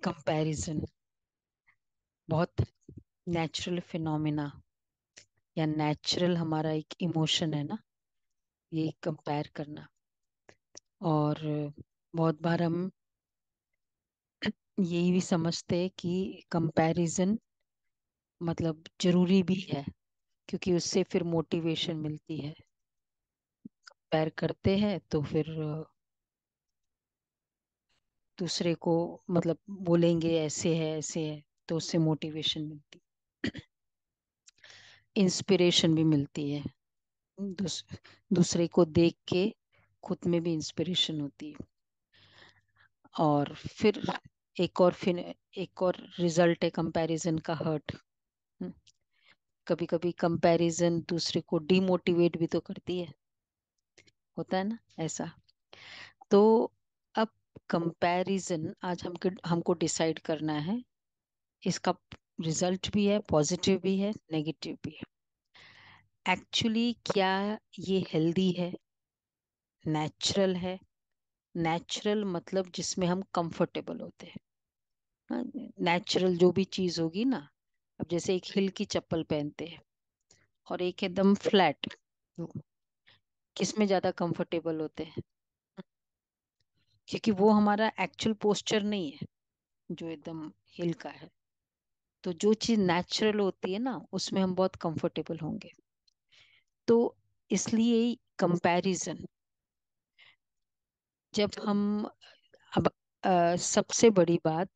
Comparison बहुत natural phenomena या natural हमारा एक इमोशन है ना, ये कंपेयर करना। और बहुत बार हम यही भी समझते हैं कि कंपैरिजन मतलब जरूरी भी है, क्योंकि उससे फिर मोटिवेशन मिलती है। कंपेयर करते हैं तो फिर दूसरे को मतलब बोलेंगे ऐसे है ऐसे है, तो उससे मोटिवेशन मिलती, इंस्पिरेशन भी मिलती है। दूसरे को देख के खुद में भी इंस्पिरेशन होती है। और फिर एक और रिजल्ट है कंपैरिजन का, हर्ट। कभी कभी कंपैरिजन दूसरे को डिमोटिवेट भी तो करती है, होता है ना ऐसा। तो अब कंपैरिजन आज हमको डिसाइड करना है, इसका रिजल्ट भी है, पॉजिटिव भी है, नेगेटिव भी है। एक्चुअली क्या ये हेल्दी है, नेचुरल है? नेचुरल मतलब जिसमें हम कंफर्टेबल होते हैं। नेचुरल जो भी चीज होगी ना, अब जैसे एक हिल की चप्पल पहनते हैं और एक एकदम फ्लैट, किस में ज्यादा कंफर्टेबल होते हैं? क्योंकि वो हमारा एक्चुअल पोस्चर नहीं है जो एकदम हिल का है। तो जो चीज नेचुरल होती है ना, उसमें हम बहुत कंफर्टेबल होंगे। तो इसलिए कंपैरिजन, जब हम अब सबसे बड़ी बात,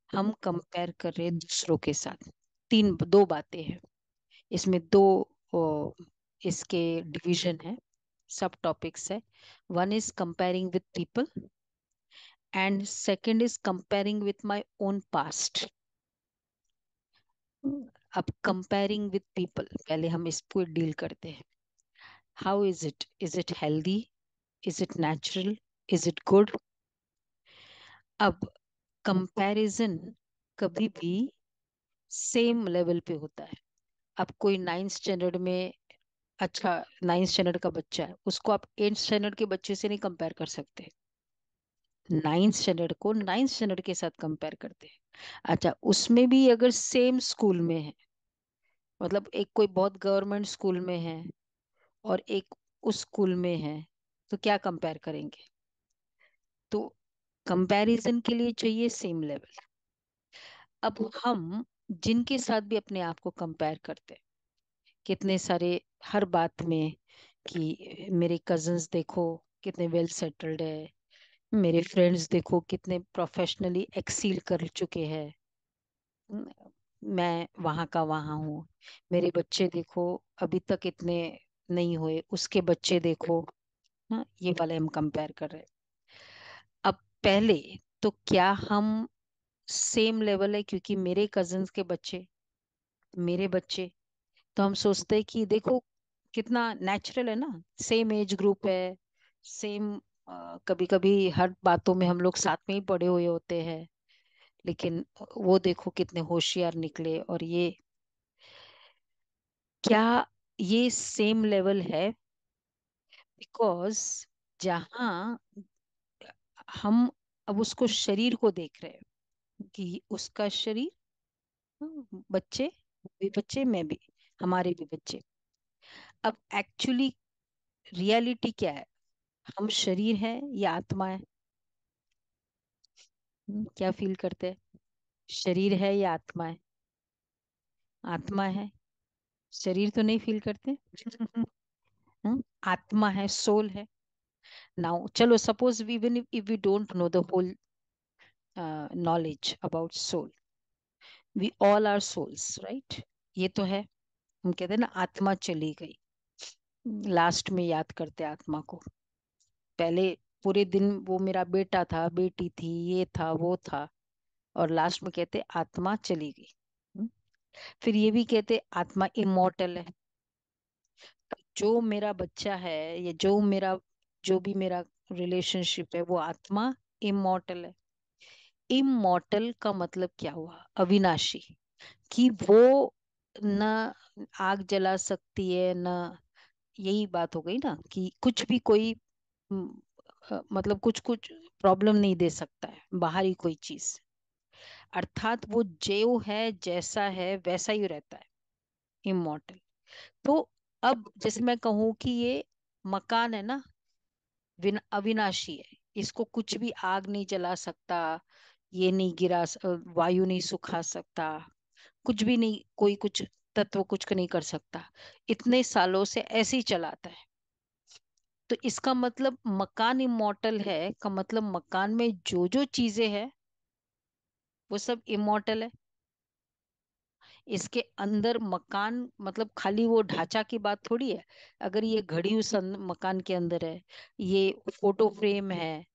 हम कंपेयर कर रहे हैं दूसरों के साथ। दो बातें हैं इसमें, दो इसके डिवीजन है, सब टॉपिक्स है। One is comparing with people and second is comparing with my own past. अब कंपेयरिंग विथ पीपल पहले हम इस पर डील करते हैं। How is it healthy, is it natural, is it good? अब कंपैरिजन कभी भी सेम लेवल पे होता है। अब कोई नाइन्थ स्टैंडर्ड में, अच्छा, नाइन्थ स्टैंडर्ड का बच्चा है, उसको आप एट्थ स्टैंडर्ड के बच्चे से नहीं कंपेयर कर सकते। नाइन्थ स्टैंडर्ड को नाइन्थ स्टैंडर्ड के साथ कंपेयर करते हैं। अच्छा, उसमें भी अगर सेम स्कूल में है, मतलब एक कोई बहुत गवर्नमेंट स्कूल में है और एक उस स्कूल में है, तो क्या कंपेयर करेंगे? तो कंपैरिजन के लिए चाहिए सेम लेवल। अब हम जिनके साथ भी अपने आप को कंपेयर करते हैं, कितने सारे, हर बात में, कि मेरे कजन्स देखो कितने वेल सेटल्ड है, मेरे फ्रेंड्स देखो कितने प्रोफेशनली एक्सील कर चुके हैं, मैं वहां का वहां हूँ, मेरे बच्चे देखो अभी तक इतने नहीं हुए, उसके बच्चे देखो। हाँ, ये वाले हम कंपेयर कर रहे हैं। अब पहले, तो क्या हम सेम लेवल है? क्योंकि मेरे कजन्स के बच्चे, मेरे बच्चे, तो हम सोचते हैं कि देखो कितना नेचुरल है ना, सेम एज ग्रुप है, सेम, कभी कभी हर बातों में हम लोग साथ में ही पड़े हुए होते हैं, लेकिन वो देखो कितने होशियार निकले। और ये, क्या ये सेम लेवल है? बिकॉज जहाँ हम अब उसको शरीर को देख रहे हैं कि उसका शरीर, बच्चे, वो भी बच्चे, मैं भी, हमारे भी बच्चे। अब एक्चुअली रियलिटी क्या है? हम शरीर है या आत्मा है? क्या फील करते हैं? शरीर है या आत्मा है? आत्मा है, शरीर तो नहीं फील करते। आत्मा है, सोल है। नाउ चलो, suppose even if we don't know the whole knowledge about soul, we all are souls, right? ये तो है। हम कहते हैं ना, आत्मा चली गई, लास्ट में याद करते हैं आत्मा को। पहले पूरे दिन वो मेरा बेटा था, बेटी थी, ये था वो था, और लास्ट में कहते आत्मा चली गई। हम्म, फिर ये भी कहते आत्मा इमोर्टल है। जो मेरा बच्चा है, या जो भी मेरा रिलेशनशिप है, वो आत्मा इमोर्टल है। इमोर्टल का मतलब क्या हुआ? अविनाशी। कि वो न आग जला सकती है न, यही बात हो गई ना, कि कुछ भी कोई मतलब कुछ कुछ प्रॉब्लम नहीं दे सकता है बाहरी कोई चीज। अर्थात वो जो है जैसा है वैसा ही रहता है, इमॉर्टल। तो अब जैसे मैं कहूं कि ये मकान है ना, अविनाशी है, इसको कुछ भी आग नहीं जला सकता, ये नहीं वायु नहीं सुखा सकता, कुछ भी नहीं, कोई कुछ तत्व कुछ नहीं कर सकता, इतने सालों से ऐसे ही चलाता है। तो इसका मतलब मकान इमॉर्टल है का मतलब मकान में जो जो चीजें हैं वो सब इमॉर्टल है। इसके अंदर मकान मतलब खाली वो ढांचा की बात थोड़ी है। अगर ये घड़ी उस मकान के अंदर है, ये फोटो फ्रेम है,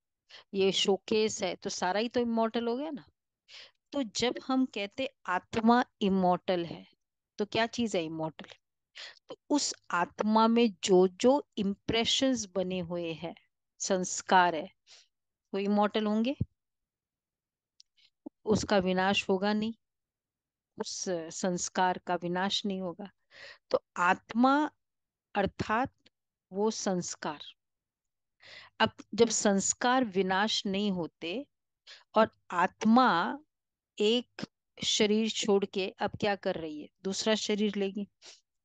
ये शोकेस है, तो सारा ही तो इमॉर्टल हो गया ना। तो जब हम कहते आत्मा इमॉर्टल है, तो क्या चीज है इमॉर्टल? तो उस आत्मा में जो जो इम्प्रेशंस बने हुए हैं, संस्कार है, वो इमॉर्टल होंगे, उसका विनाश होगा नहीं, उस संस्कार का विनाश नहीं होगा। तो आत्मा अर्थात वो संस्कार। अब जब संस्कार विनाश नहीं होते और आत्मा एक शरीर छोड़ के अब क्या कर रही है, दूसरा शरीर लेगी,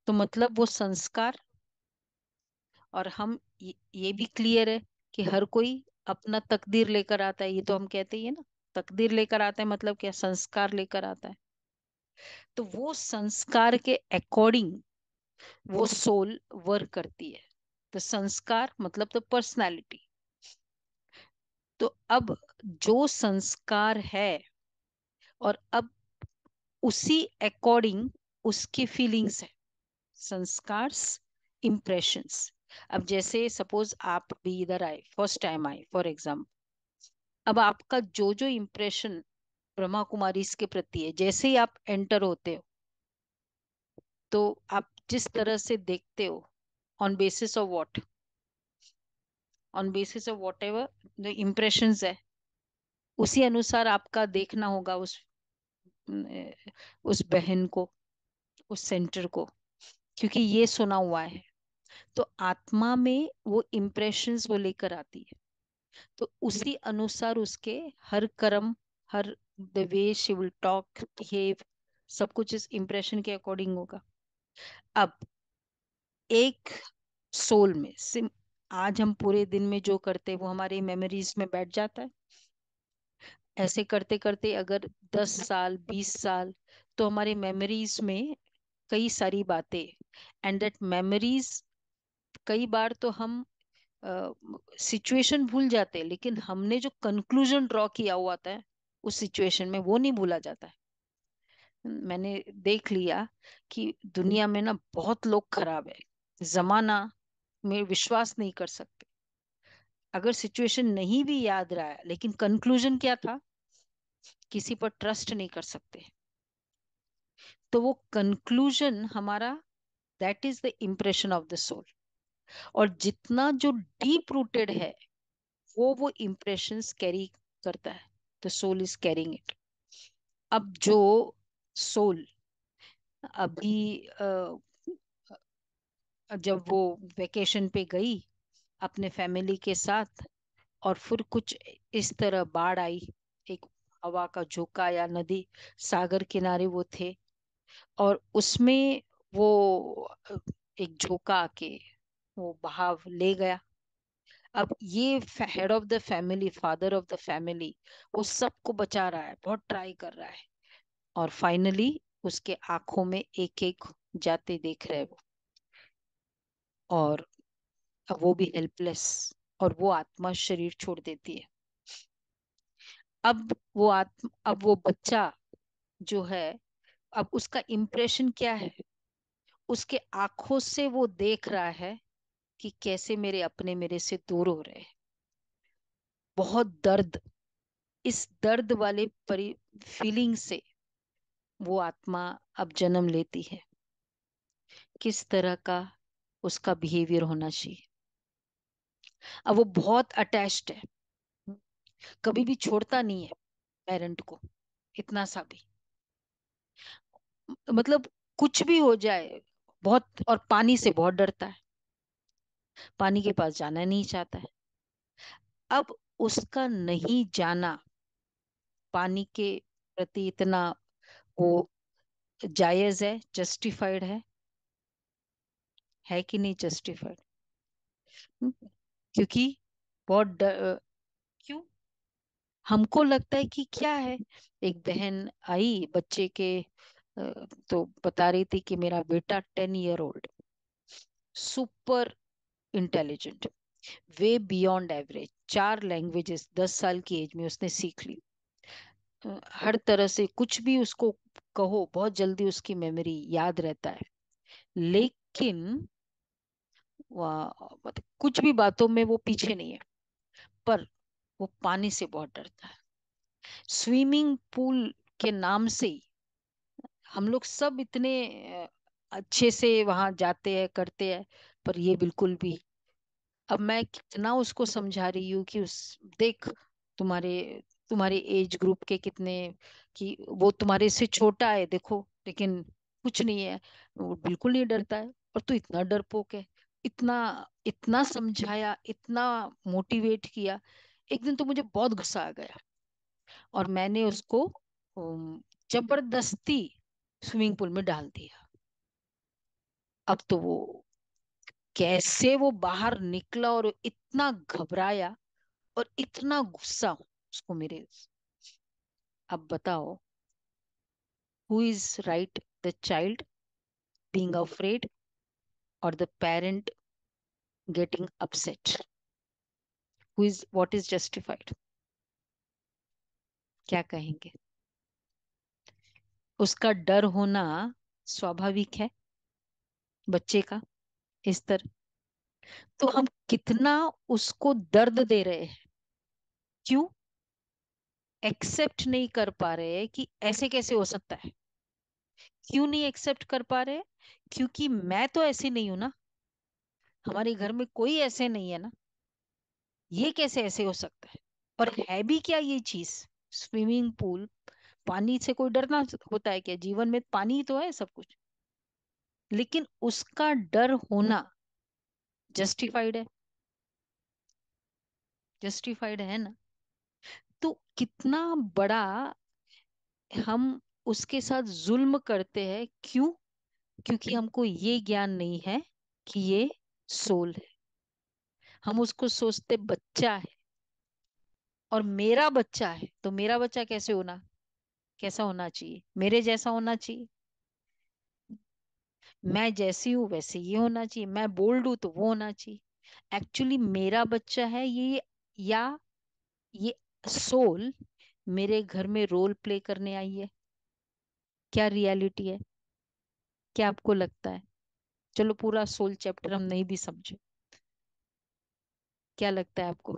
तो मतलब वो संस्कार। और हम ये भी क्लियर है कि हर कोई अपना तकदीर लेकर आता है, ये तो हम कहते ही है ना, तकदीर लेकर आता है मतलब क्या, संस्कार लेकर आता है। तो वो संस्कार के अकॉर्डिंग वो सोल वर्क करती है। तो संस्कार मतलब तो पर्सनालिटी। तो अब जो संस्कार है, और अब उसी अकॉर्डिंग उसकी फीलिंग्स है, संस्कार्स, इम्प्रेशंस। अब जैसे सपोज आप भी इधर आए, फर्स्ट टाइम आए फॉर एग्जाम्पल, अब आपका जो जो इम्प्रेशन ब्रह्मा कुमारी के प्रति है, जैसे ही आप एंटर होते हो, तो आप जिस तरह से देखते हो, on basis of what, on basis of what ever the impressions है, उसी अनुसार आपका देखना होगा अ, उस बहन को, उस सेंटर को, क्योंकि ये सुना हुआ है। तो आत्मा में वो इम्प्रेशंस वो लेकर आती है, तो उसी अनुसार उसके हर कर्म, हर the way she will talk, behave, सब कुछ इस इम्प्रेशन के अकॉर्डिंग होगा। अब एक सोल में सिम आज हम पूरे दिन में जो करते हैं वो हमारी मेमोरीज में बैठ जाता है। ऐसे करते करते अगर 10 साल 20 साल, तो हमारी मेमोरीज में कई सारी बातें, एंड दैट मेमोरीज, कई बार तो हम सिचुएशन भूल जाते हैं, लेकिन हमने जो कंक्लूजन ड्रॉ किया हुआ था उस सिचुएशन में वो नहीं भूला जाता है। मैंने देख लिया कि दुनिया में ना बहुत लोग खराब है, जमाना में विश्वास नहीं कर सकते। अगर सिचुएशन नहीं भी याद रहा है, लेकिन कंक्लूजन क्या था, किसी पर ट्रस्ट नहीं कर सकते। तो वो कंक्लूजन हमारा, that is the impression of the soul. और जितना जो डीप रूटेड है, वो इम्प्रेशंस कैरी करता है, the soul is carrying it. अब जो सोल अभी जब वो वेकेशन पे गई अपने फैमिली के साथ, और फिर कुछ इस तरह बाढ़ आई, एक हवा का झोंका या नदी, सागर किनारे वो थे, और उसमें वो एक झोंका आके वो बहाव ले गया। अब ये head of the family, father of the family, वो सबको बचा रहा है, बहुत ट्राई कर रहा है, और फाइनली उसके आंखों में एक एक जाते देख रहे हैं वो, और अब वो भी हेल्पलेस, और वो आत्मा शरीर छोड़ देती है। अब वो बच्चा जो है, अब उसका इम्प्रेशन क्या है, उसके आंखों से वो देख रहा है कि कैसे मेरे अपने मेरे से दूर हो रहे हैं, बहुत दर्द, इस दर्द वाले परि फीलिंग से वो आत्मा अब जन्म लेती है। किस तरह का उसका बिहेवियर होना चाहिए। अब वो बहुत अटैच्ड है, कभी भी छोड़ता नहीं है पेरेंट को, इतना सा भी, मतलब कुछ भी हो जाए, बहुत, और पानी से बहुत डरता है, पानी के पास जाना नहीं चाहता है। अब उसका नहीं जाना पानी के प्रति इतना वो जायज है, जस्टिफाइड है कि नहीं जस्टिफाइड? क्योंकि बहुत क्यों हमको लगता है कि क्या है। एक बहन आई बच्चे के, तो बता रही थी कि मेरा बेटा 10 year old, super intelligent, way beyond average, 4 languages 10 साल की एज में उसने सीख ली। हर तरह से कुछ भी उसको कहो बहुत जल्दी उसकी मेमोरी याद रहता है। लेकिन मतलब कुछ भी बातों में वो पीछे नहीं है, पर वो पानी से बहुत डरता है। स्विमिंग पूल के नाम से ही हम लोग सब इतने अच्छे से वहां जाते हैं करते हैं, पर ये बिल्कुल भी। अब मैं कितना उसको समझा रही हूँ कि उस देख, तुम्हारे तुम्हारे एज ग्रुप के कितने, कि वो तुम्हारे से छोटा है देखो, लेकिन कुछ नहीं है, वो बिल्कुल नहीं डरता है, और तू इतना डरपोक है। इतना इतना समझाया, इतना मोटिवेट किया। एक दिन तो मुझे बहुत गुस्सा आ गया और मैंने उसको जबरदस्ती स्विमिंग पूल में डाल दिया। अब तो वो कैसे वो बाहर निकला, और इतना घबराया और इतना गुस्सा उसको मेरे। अब बताओ, who is right, the child being afraid और the parent getting upset? Who is, what is justified? क्या कहेंगे? उसका डर होना स्वाभाविक है बच्चे का इस तरह। तो हम कितना उसको दर्द दे रहे हैं, क्यों एक्सेप्ट नहीं कर पा रहे हैं कि ऐसे कैसे हो सकता है? क्यों नहीं एक्सेप्ट कर पा रहे? क्योंकि मैं तो ऐसी नहीं हूं ना, हमारे घर में कोई ऐसे नहीं है ना, ये कैसे ऐसे हो सकता है? और है भी क्या ये चीज, स्विमिंग पूल? पानी से कोई डरना होता है क्या? जीवन में पानी ही तो है सब कुछ। लेकिन उसका डर होना जस्टिफाइड है, जस्टिफाइड है ना? तो कितना बड़ा हम उसके साथ जुल्म करते हैं, क्यों? क्योंकि हमको ये ज्ञान नहीं है कि ये सोल है। हम उसको सोचते बच्चा है, और मेरा बच्चा है तो मेरा बच्चा कैसे होना, कैसा होना चाहिए? मेरे जैसा होना चाहिए। मैं जैसी हूं वैसे ये होना चाहिए, मैं बोल्ड हूं तो वो होना चाहिए। एक्चुअली मेरा बच्चा है ये, या ये सोल मेरे घर में रोल प्ले करने आई है? क्या रियलिटी है? क्या आपको लगता है? चलो पूरा सोल चैप्टर हम नहीं भी समझे, क्या लगता है आपको?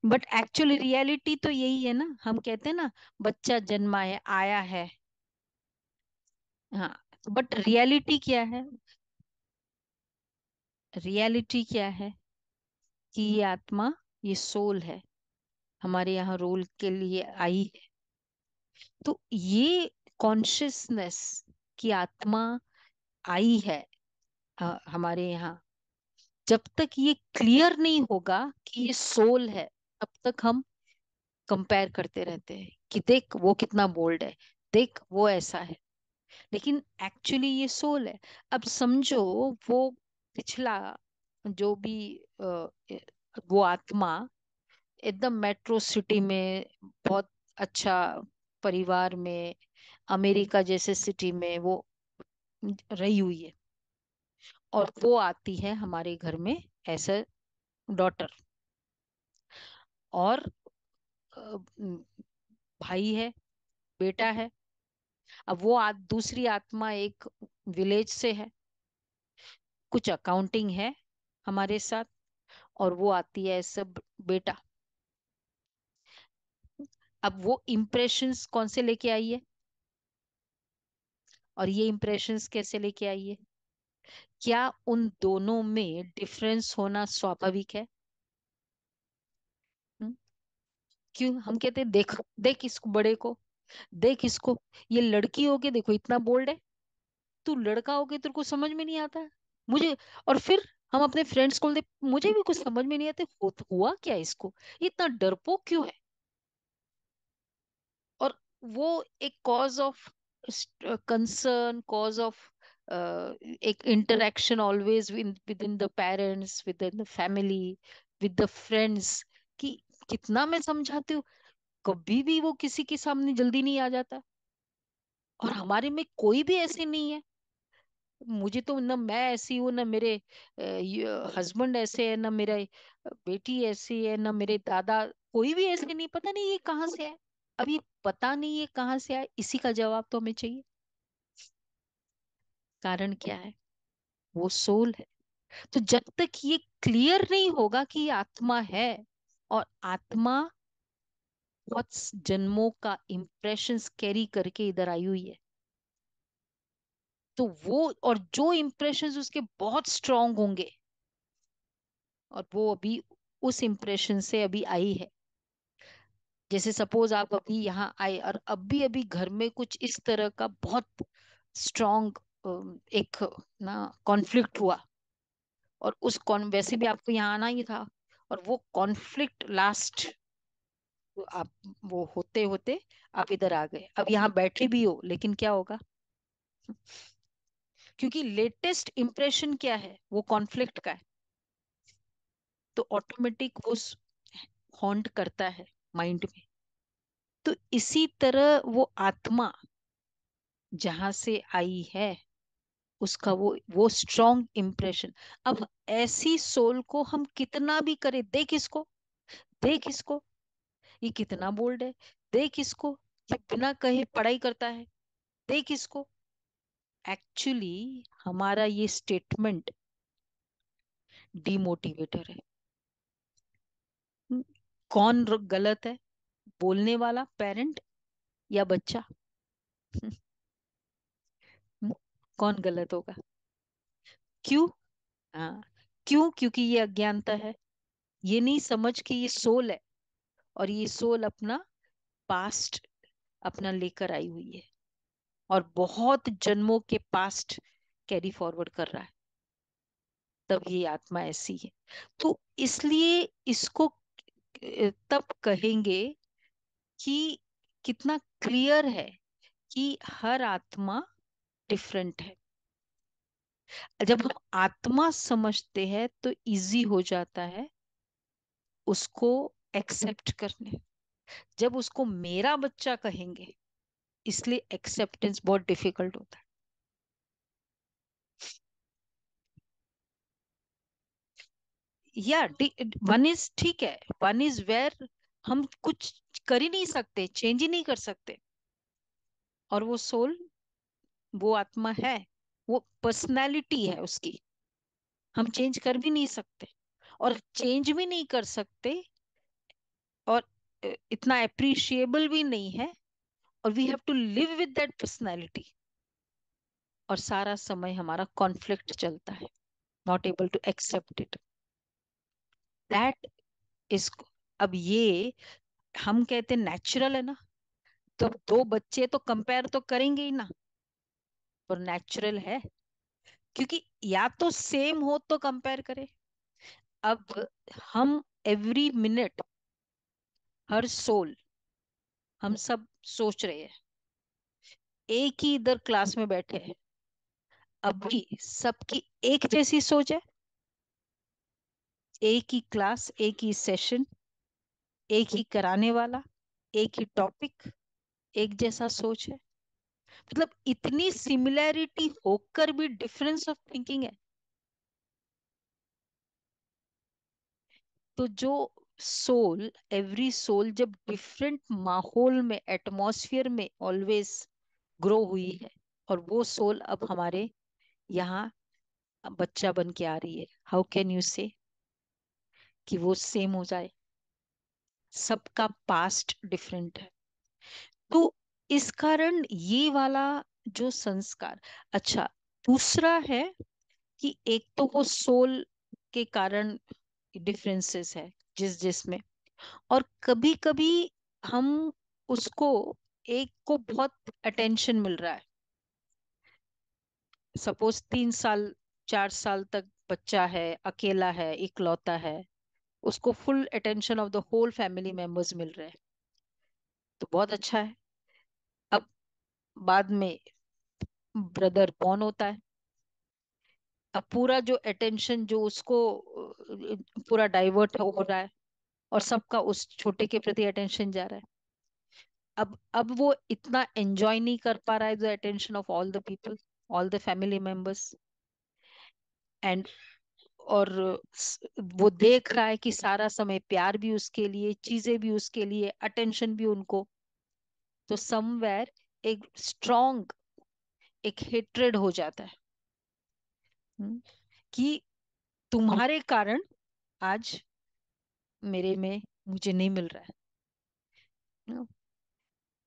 बट एक्चुअली रियलिटी तो यही है ना, हम कहते हैं ना, बच्चा जन्मा है, आया है। हाँ, बट रियलिटी क्या है? रियलिटी क्या है? कि ये आत्मा, ये सोल है, हमारे यहाँ रोल के लिए आई है। तो ये कॉन्शियसनेस की आत्मा आई है हमारे यहाँ, जब तक ये क्लियर नहीं होगा कि ये सोल है, तब तक हम कंपेयर करते रहते हैं कि देख वो कितना बोल्ड है, देख वो ऐसा है। लेकिन एक्चुअली ये सोल है। अब समझो, वो पिछला जो भी वो आत्मा एकदम मेट्रो सिटी में, बहुत अच्छा परिवार में, अमेरिका जैसे सिटी में वो रही हुई है, और वो आती है हमारे घर में एज डॉटर, और भाई है, बेटा है। अब वो दूसरी आत्मा एक विलेज से है, कुछ अकाउंटिंग है हमारे साथ, और वो आती है सब बेटा। अब वो इम्प्रेशंस कौन से लेके आई है, और ये इम्प्रेशंस कैसे लेके आई है? क्या उन दोनों में डिफरेंस होना स्वाभाविक है? हम्म? क्यों हम कहते हैं देख, देख इसको बड़े को, देख इसको, ये लड़की होके देखो इतना बोल्ड है, तू लड़का होके तेरे को समझ में नहीं आता है मुझे। और फिर हम अपने फ्रेंड्स को मुझे भी कुछ समझ में नहीं आते हुआ क्या इसको, ये इतना डरपोक क्यों है। और वो एक cause of concern, cause of एक interaction always within the parents, within the family, with the friends, कि कितना मैं समझाती हूँ, कभी भी वो किसी के सामने जल्दी नहीं आ जाता। और हमारे में कोई भी ऐसे नहीं है। मुझे तो ना मैं ऐसी हूँ, ना मेरे हस्बैंड ऐसे है, ना मेरा बेटी ऐसी है, ना मेरे दादा, कोई भी ऐसे नहीं। पता नहीं ये कहाँ से है। अब ये पता नहीं ये कहाँ से आए, इसी का जवाब तो हमें चाहिए। कारण क्या है? वो सोल है। तो जब तक ये क्लियर नहीं होगा कि ये आत्मा है, और आत्मा बहुत जन्मों का इम्प्रेशंस कैरी करके इधर आई हुई है, तो वो, और जो इम्प्रेशंस उसके बहुत स्ट्रांग होंगे, और वो अभी उस इम्प्रेशन से अभी आई है। जैसे सपोज आप अभी यहाँ आए, और अभी अभी घर में कुछ इस तरह का बहुत स्ट्रांग एक ना कॉन्फ्लिक्ट हुआ, और उस कॉन वैसे भी आपको यहाँ आना ही था, और वो कॉन्फ्लिक्ट लास्ट, आप वो होते होते आप इधर आ गए, अब यहाँ बैठे भी हो, लेकिन क्या होगा? क्योंकि लेटेस्ट इंप्रेशन क्या है, वो कॉन्फ्लिक्ट का है, तो ऑटोमेटिक वो हॉन्ट करता है माइंड में। तो इसी तरह वो आत्मा जहां से आई है, उसका वो स्ट्रॉन्ग इम्प्रेशन। अब ऐसी सोल को हम कितना भी करें, देख इसको, देख इसको, ये कितना बोल्ड है, देख इसको, ये बिना कहे पढ़ाई करता है, देख इसको। एक्चुअली हमारा ये स्टेटमेंट डिमोटिवेटर है। हम्म, कौन गलत है, बोलने वाला पेरेंट या बच्चा? हम्म, कौन गलत होगा? क्यों? हाँ, क्यों? क्योंकि ये अज्ञानता है, ये नहीं समझ कि ये सोल है, और ये सोल अपना पास्ट अपना लेकर आई हुई है, और बहुत जन्मों के पास्ट कैरी फॉरवर्ड कर रहा है, तब ये आत्मा ऐसी है। तो इसलिए इसको तब कहेंगे कि कितना क्लियर है कि हर आत्मा डिफरेंट है। जब हम आत्मा समझते हैं तो इजी हो जाता है उसको एक्सेप्ट करने। जब उसको मेरा बच्चा कहेंगे, इसलिए एक्सेप्टेंस बहुत डिफिकल्ट होता है। या वन इज ठीक है, वन इज वेयर हम कुछ कर ही नहीं सकते, चेंज ही नहीं कर सकते, और वो सोल, वो आत्मा है, वो पर्सनैलिटी है उसकी, हम चेंज कर भी नहीं सकते, और चेंज भी नहीं कर सकते, और इतना अप्रिशिएबल भी नहीं है, और we have to live with that personality. और सारा समय हमारा कॉन्फ्लिक्ट चलता है, not able to accept it, that is. अब ये हम कहते नेचुरल है ना, तो दो बच्चे तो कंपेयर तो करेंगे ही ना, और नेचुरल है, क्योंकि या तो सेम हो तो कंपेयर करें। अब हम एवरी मिनट, हर सोल, हम सब सोच रहे हैं, एक ही इधर क्लास में बैठे हैं, अभी सबकी एक जैसी सोच है, एक ही क्लास, एक ही सेशन, एक ही कराने वाला, एक ही टॉपिक, एक जैसा सोच है। मतलब इतनी सिमिलैरिटी होकर भी डिफरेंस ऑफ थिंकिंग है। तो जो सोल, एवरी सोल जब डिफरेंट माहौल में, एटमॉस्फेयर में ऑलवेज ग्रो हुई है, और वो सोल अब हमारे यहाँ बच्चा बन के आ रही है, हाउ कैन यू से कि वो सेम हो जाए? सबका पास्ट डिफरेंट है। तो इस कारण ये वाला जो संस्कार, अच्छा, दूसरा है कि एक तो वो सोल के कारण डिफरेंसेस है जिसमें, और कभी कभी हम उसको, एक को बहुत अटेंशन मिल रहा है, सपोज 3 साल 4 साल तक बच्चा है, अकेला है, इकलौता है, उसको full attention of the whole family members मिल रहे हैं, तो बहुत अच्छा है। अब बाद में ब्रदर बॉर्न होता है, अब पूरा जो अटेंशन जो उसको पूरा डाइवर्ट हो रहा है, और सबका उस छोटे के प्रति अटेंशन जा रहा है। अब वो इतना एंजॉय नहीं कर पा रहा है the attention of all the people, all the family members. And और वो देख रहा है कि सारा समय प्यार भी उसके लिए, चीजें भी उसके लिए, अटेंशन भी उनको, तो समवेयर एक स्ट्रॉन्ग एक हेट्रेड हो जाता है। हम्म, कि तुम्हारे कारण आज मेरे में मुझे नहीं मिल रहा है।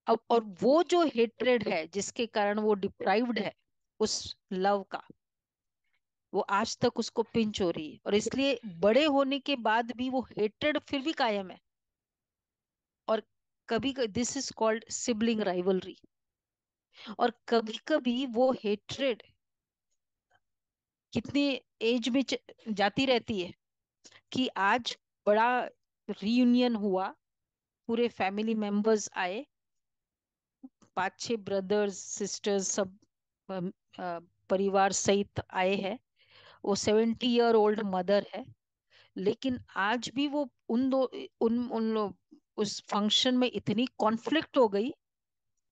अब और वो जो हेट्रेड है जिसके कारण वो डिप्राइव्ड है उस लव का, वो आज तक उसको पिंच हो रही है, और इसलिए बड़े होने के बाद भी वो हेट्रेड फिर भी कायम है। और कभी this is called sibling rivalry. और कभी कभी वो हेट्रेड कितनी एज में जाती रहती है, कि आज बड़ा रीयूनियन हुआ, पूरे फैमिली मेंबर्स आए, 5-6 ब्रदर्स सिस्टर्स सब अम, परिवार सहित आए हैं। वो 70 ईयर ओल्ड मदर है, लेकिन आज भी वो उन दो उन उन लोग उस फंक्शन में इतनी कॉन्फ्लिक्ट हो गई।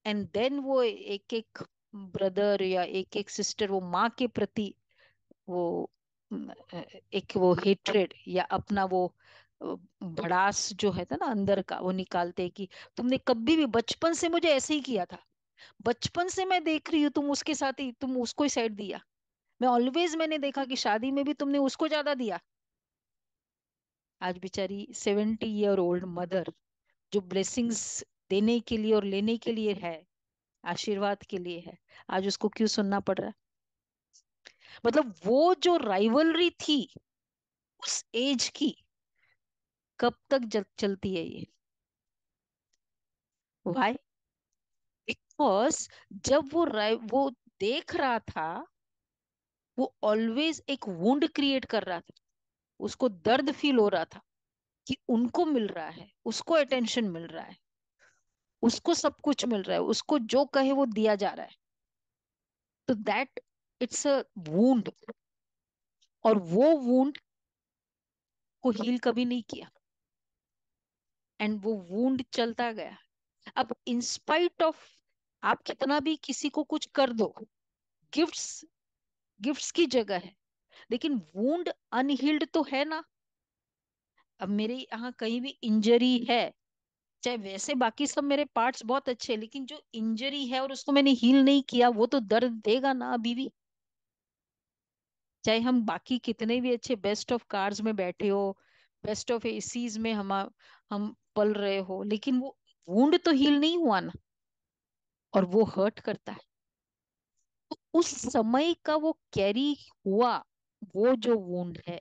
एंड देन वो एक एक ब्रदर या एक एक सिस्टर वो माँ के प्रति वो एक वो हेट्रेड या अपना वो भड़ास जो है था ना अंदर का, वो निकालते हैं कि तुमने कभी भी बचपन से मुझे ऐसे ही किया था, बचपन से मैं देख रही हूँ तुम उसके साथ ही, तुम उसको ही साइड दिया, मैं ऑलवेज मैंने देखा कि शादी में भी तुमने उसको ज्यादा दिया। आज बेचारी 70 ईयर ओल्ड मदर जो ब्लेसिंग्स देने के लिए और लेने के लिए है, आशीर्वाद के लिए है, आज उसको क्यों सुनना पड़ रहा है? मतलब वो जो राइवलरी थी उस एज की, कब तक चलती है ये? व्हाई? बिकॉज जब वो देख रहा था, वो ऑलवेज एक वुंड क्रिएट कर रहा था, उसको दर्द फील हो रहा था कि उनको मिल रहा है, उसको अटेंशन मिल रहा है, उसको सब कुछ मिल रहा है, उसको जो कहे वो दिया जा रहा है। तो दैट इट्स अ वूंड, और वो वूंड को हील कभी नहीं किया, एंड वो वूंड चलता गया। अब इंस्पाइट ऑफ आप कितना भी किसी को कुछ कर दो, गिफ्ट्स गिफ्ट्स की जगह है, लेकिन वूंड अनहील्ड तो है ना। अब मेरे यहाँ कहीं भी इंजरी है, चाहे वैसे बाकी सब मेरे पार्ट्स बहुत अच्छे हैं, लेकिन जो इंजरी है और उसको मैंने हील नहीं किया, वो तो दर्द देगा ना अभी भी। चाहे हम बाकी कितने भी अच्छे बेस्ट ऑफ कार्स में बैठे हो, बेस्ट ऑफ एसीज में हम पल रहे हो, लेकिन वो वुंड तो हील नहीं हुआ ना, और वो हर्ट करता है। तो उस समय का वो कैरी हुआ, वो जो वुंड है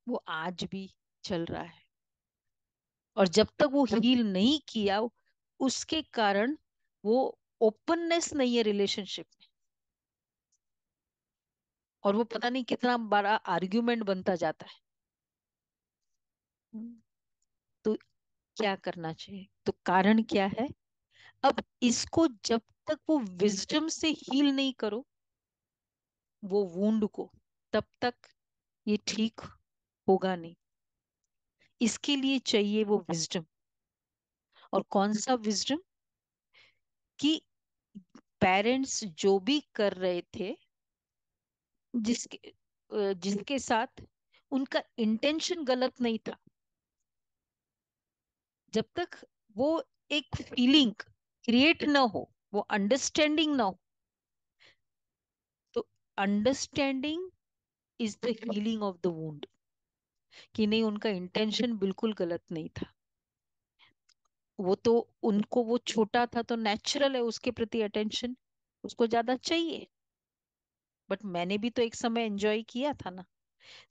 वो आज भी चल रहा है, और जब तक वो हील नहीं किया, उसके कारण वो ओपननेस नहीं है रिलेशनशिप में, और वो पता नहीं कितना बड़ा आर्ग्यूमेंट बनता जाता है। हम्म, तो क्या करना चाहिए? तो कारण क्या है? अब इसको जब तक वो विजडम से हील नहीं करो वो वुंड को, तब तक ये ठीक होगा नहीं। इसके लिए चाहिए वो विजडम। और कौन सा विजडम? कि पेरेंट्स जो भी कर रहे थे, जिसके साथ उनका इंटेंशन गलत नहीं था, जब तक वो एक फीलिंग क्रिएट ना हो, वो अंडरस्टैंडिंग ना हो, तो understanding is the healing of the wound, कि नहीं उनका इंटेंशन बिल्कुल गलत नहीं था। वो तो उनको वो छोटा था तो नेचुरल है उसके प्रति अटेंशन उसको ज्यादा चाहिए, बट मैंने भी तो एक समय एंजॉय किया था ना।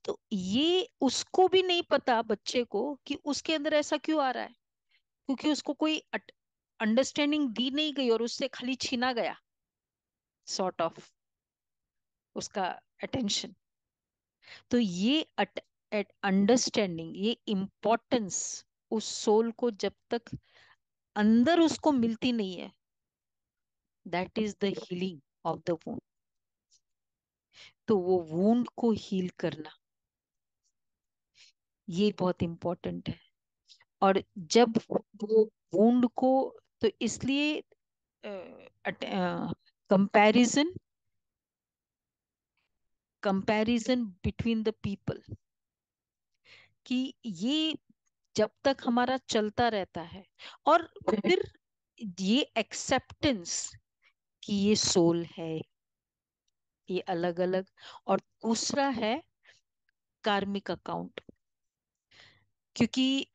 तो ये उसको भी नहीं पता बच्चे को कि उसके अंदर ऐसा क्यों आ रहा है, क्योंकि उसको कोई अंडरस्टैंडिंग दी नहीं गई और उससे खाली छीना गया सॉर्ट ऑफ उसका अटेंशन। तो ये अंडरस्टैंडिंग, ये इम्पोर्टेंस उस सोल को जब तक अंदर उसको मिलती नहीं है, that is the healing of the wound. तो वो वुंड को हील करना, ये बहुत इम्पोर्टेंट है। और जब वो वुंड को, तो इसलिए comparison, comparison between the people, कि ये जब तक हमारा चलता रहता है, और फिर ये एक्सेप्टेंस कि ये सोल है, ये अलग अलग। और दूसरा है कार्मिक अकाउंट, क्योंकि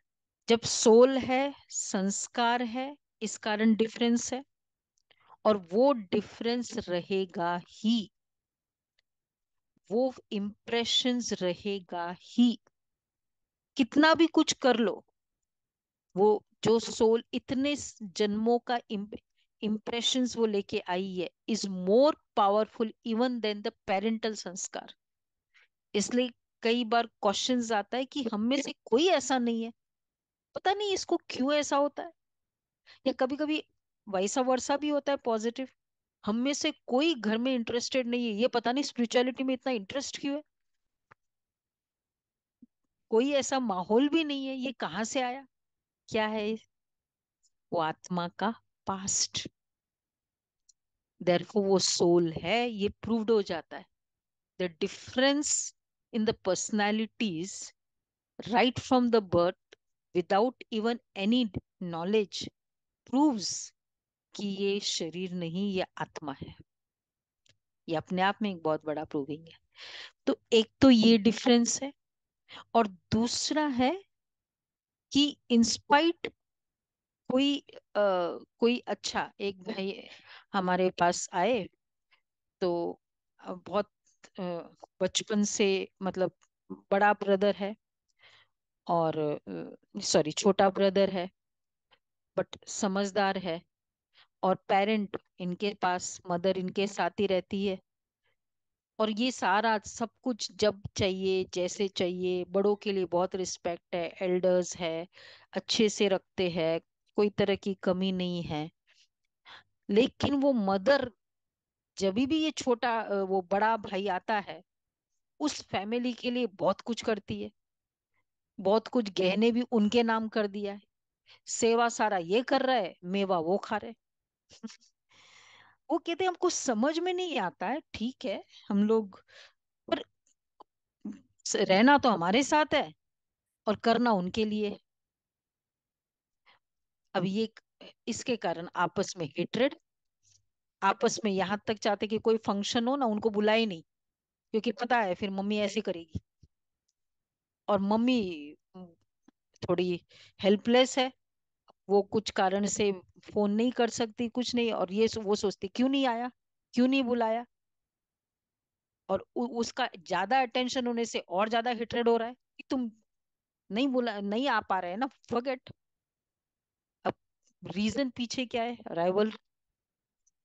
जब सोल है, संस्कार है, इस कारण डिफरेंस है, और वो डिफरेंस रहेगा ही, वो इम्प्रेशंस रहेगा ही, कितना भी कुछ कर लो। वो जो सोल इतने जन्मों का इम्प्रेशंस वो लेके आई है, is more powerful even then the parental sanskar. इसलिए कई बार क्वेश्चंस आता है कि हम में से कोई ऐसा नहीं है, पता नहीं इसको क्यों ऐसा होता है। या कभी कभी वैसा वर्षा भी होता है पॉजिटिव, हम में से कोई घर में इंटरेस्टेड नहीं है, ये पता नहीं स्पिरिचुअलिटी में इतना इंटरेस्ट क्यों है, कोई ऐसा माहौल भी नहीं है, ये कहाँ से आया, क्या है ये? वो आत्मा का पास्ट, देयरफॉर वो सोल है, ये प्रूव्ड हो जाता है। The difference in the personalities right from the birth, without even any knowledge, proves कि ये शरीर नहीं, ये आत्मा है। ये अपने आप में एक बहुत बड़ा प्रूविंग है। तो एक तो ये डिफरेंस है, और दूसरा है कि इंस्पाइट कोई कोई अच्छा एक भाई हमारे पास आए, तो बहुत बचपन से, मतलब बड़ा ब्रदर है, और सॉरी छोटा ब्रदर है, बट समझदार है, और पेरेंट इनके पास, मदर इनके साथ ही रहती है, और ये सारा सब कुछ जब चाहिए जैसे चाहिए, बड़ों के लिए बहुत रिस्पेक्ट है, एल्डर्स है, अच्छे से रखते हैं, कोई तरह की कमी नहीं है। लेकिन वो मदर जब भी ये छोटा वो बड़ा भाई आता है, उस फैमिली के लिए बहुत कुछ करती है, बहुत कुछ गहने भी उनके नाम कर दिया है, सेवा सारा ये कर रहा है, मेवा वो खा रहे। वो कहते हैं हमको समझ में नहीं आता है, ठीक है हम लोग, पर रहना तो हमारे साथ है और करना उनके लिए। अब ये इसके कारण आपस में हेट्रेड, आपस में यहाँ तक चाहते कि कोई फंक्शन हो ना, उनको बुलाए नहीं, क्योंकि पता है फिर मम्मी ऐसे करेगी, और मम्मी थोड़ी हेल्पलेस है, वो कुछ कारण से फोन नहीं कर सकती, कुछ नहीं, और ये वो सोचती क्यों नहीं आया, क्यों नहीं बुलाया, और उसका ज्यादा अटेंशन होने से और ज्यादा हेट्रेड हो रहा है कि तुम नहीं बुला, नहीं आ पा रहे हैं ना, फॉरगेट। अब रीजन पीछे क्या है, राइवल।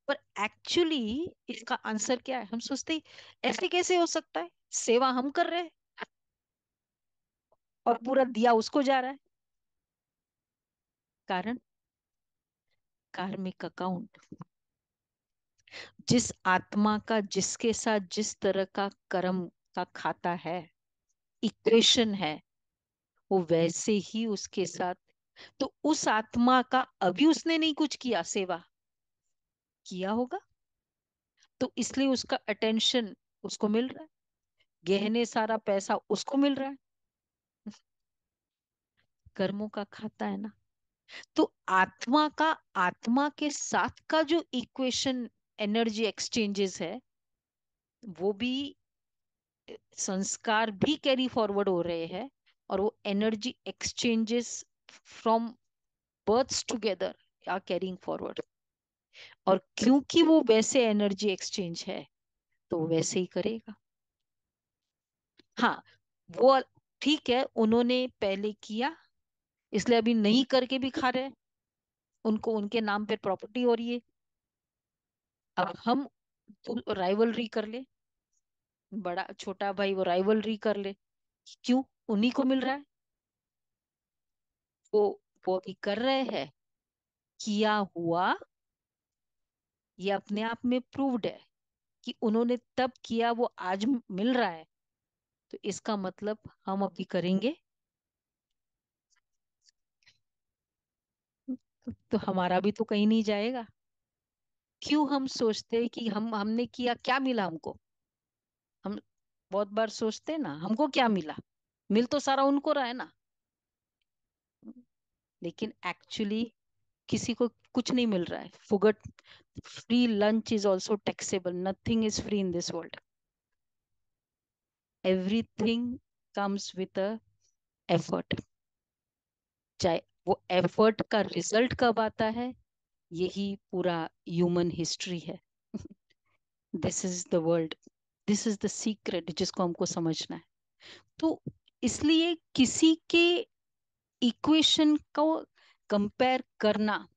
पर एक्चुअली इसका आंसर क्या है, हम सोचते हैं, ऐसे कैसे हो सकता है, सेवा हम कर रहे हैं और पूरा दिया उसको जा रहा है। कारण कार्मिक अकाउंट, जिस आत्मा का जिसके साथ जिस तरह का कर्म का खाता है, इक्वेशन है, वो वैसे ही उसके साथ। तो उस आत्मा का अभी उसने नहीं कुछ किया, सेवा किया होगा, तो इसलिए उसका अटेंशन उसको मिल रहा है, गहने सारा पैसा उसको मिल रहा है, कर्मों का खाता है ना। तो आत्मा का, आत्मा के साथ का जो इक्वेशन, एनर्जी एक्सचेंजेस है, वो भी संस्कार भी कैरी फॉरवर्ड हो रहे हैं, और वो energy exchanges from births together are carrying forward. और क्योंकि वो वैसे एनर्जी एक्सचेंज है, तो वो वैसे ही करेगा। हाँ, वो ठीक है, उन्होंने पहले किया, इसलिए अभी नहीं करके भी खा रहे हैं, उनको उनके नाम पे प्रॉपर्टी हो रही है। अब हम राइवलरी कर ले, बड़ा छोटा भाई वो राइवलरी कर ले, क्यों? उन्हीं को मिल रहा है। वो वो अभी कर रहे हैं, किया हुआ, ये अपने आप में प्रूव्ड है कि उन्होंने तब किया, वो आज मिल रहा है। तो इसका मतलब हम अभी करेंगे तो हमारा भी तो कहीं नहीं जाएगा। क्यों हम सोचते हैं कि हमने किया, क्या मिला हमको? हम बहुत बार सोचते हैं ना, हमको क्या मिला? मिल तो सारा उनको रहा है ना। लेकिन एक्चुअली किसी को कुछ नहीं मिल रहा है, फुगट। Free lunch is also taxable, nothing is free in this world. Everything comes with a effort. चाहे वो एफर्ट का रिजल्ट कब आता है, यही पूरा ह्यूमन हिस्ट्री है। This is the world, this is the secret जिसको हमको समझना है। तो इसलिए किसी के इक्वेशन को कंपेयर करना,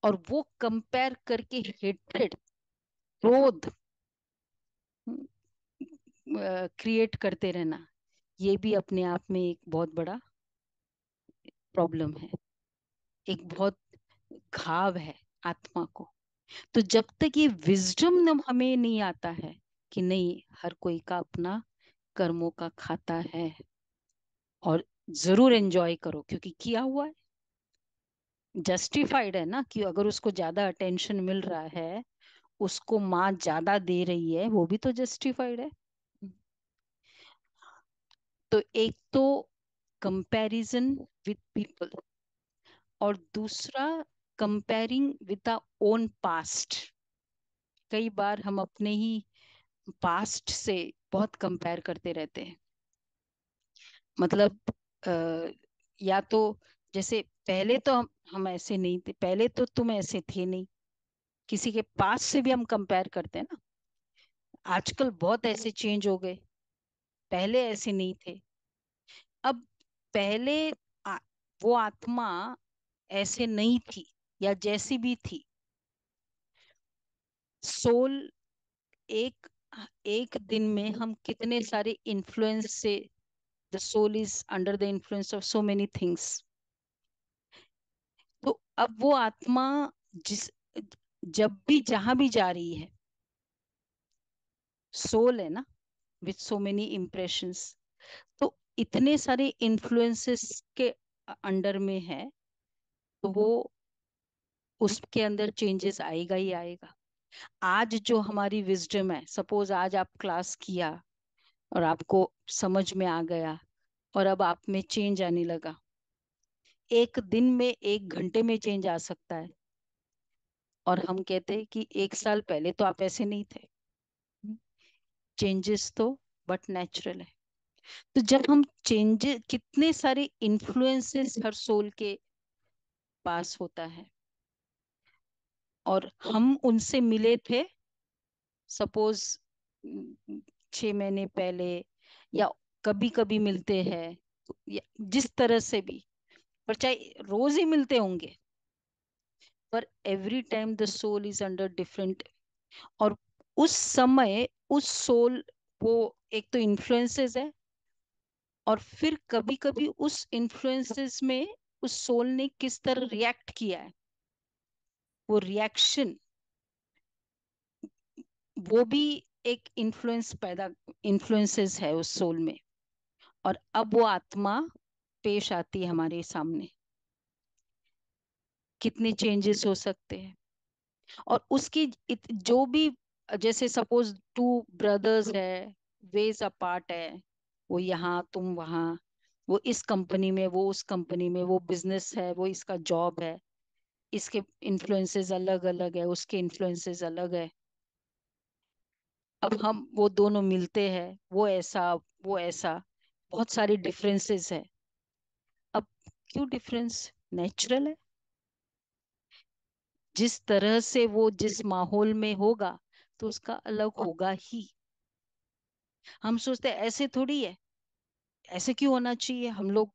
और वो कंपेयर करके हेट्रेड, क्रोध क्रिएट करते रहना, ये भी अपने आप में एक बहुत बड़ा प्रॉब्लम है, एक बहुत घाव है आत्मा को। तो जब तक ये विजडम हमें नहीं आता है कि नहीं, हर कोई का अपना कर्मों का खाता है, और जरूर एंजॉय करो क्योंकि किया हुआ है, जस्टिफाइड है ना, कि अगर उसको ज्यादा अटेंशन मिल रहा है, उसको माँ ज्यादा दे रही है, वो भी तो जस्टिफाइड है। तो एक तो कंपैरिजन विद पीपल, और दूसरा comparing with the own past. कई बार हम अपने ही पास्ट से बहुत कंपेयर करते रहते हैं। मतलब अ, या तो जैसे पहले तो हम ऐसे नहीं थे, पहले तो तुम ऐसे थे नहीं, किसी के पास से भी हम कंपेयर करते हैं ना। आजकल बहुत ऐसे चेंज हो गए, पहले ऐसे नहीं थे। अब पहले आ, वो आत्मा ऐसे नहीं थी, या जैसी भी थी, सोल, एक एक दिन में हम कितने सारे इन्फ्लुएंस से, the soul is under the influence of so many things. तो अब वो आत्मा जिस जब भी जहां भी जा रही है, सोल है ना, विथ सो मेनी इम्प्रेशंस, तो इतने सारे इन्फ्लुएंसेस के अंडर में है, तो वो उसके अंदर चेंजेस आएगा ही आएगा। आज जो हमारी विजडम है, सपोज आज आप क्लास किया और आपको समझ में आ गया, और अब आप में चेंज आने लगा, एक दिन में, एक घंटे में चेंज आ सकता है। और हम कहते हैं कि एक साल पहले तो आप ऐसे नहीं थे। चेंजेस तो बट नेचुरल है। तो जब हम चेंजेस, कितने सारे इन्फ्लुएंसेस हर सोल के पास होता है, और हम उनसे मिले थे, सपोज 6 महीने पहले, या कभी कभी मिलते हैं, या जिस तरह से भी, पर चाहे रोज ही मिलते होंगे, पर every time the soul is under different. और उस समय उस सोल, वो एक तो इन्फ्लुएंसेस है, और फिर कभी कभी उस इन्फ्लुएंसेस में उस सोल ने किस तरह रिएक्ट किया है, वो रिएक्शन, वो भी एक इन्फ्लुएंस पैदा, इन्फ्लुएंसेस है उस सोल में। और अब वो आत्मा पेश आती है हमारे सामने, कितने चेंजेस हो सकते हैं। और उसकी जो भी, जैसे सपोज टू ब्रदर्स है, वेज अपार्ट है, वो यहाँ तुम वहाँ, वो इस कंपनी में, वो उस कंपनी में, वो बिजनेस है, वो इसका जॉब है, इसके इन्फ्लुएंसेस अलग अलग है, उसके इन्फ्लुएंसेस अलग है। अब हम वो दोनों मिलते हैं, वो ऐसा, बहुत सारे डिफरेंसेस है। अब क्यों डिफरेंस? नेचुरल है। जिस तरह से वो जिस माहौल में होगा, तो उसका अलग होगा ही। हम सोचते हैं ऐसे थोड़ी है, ऐसे क्यों होना चाहिए, हम लोग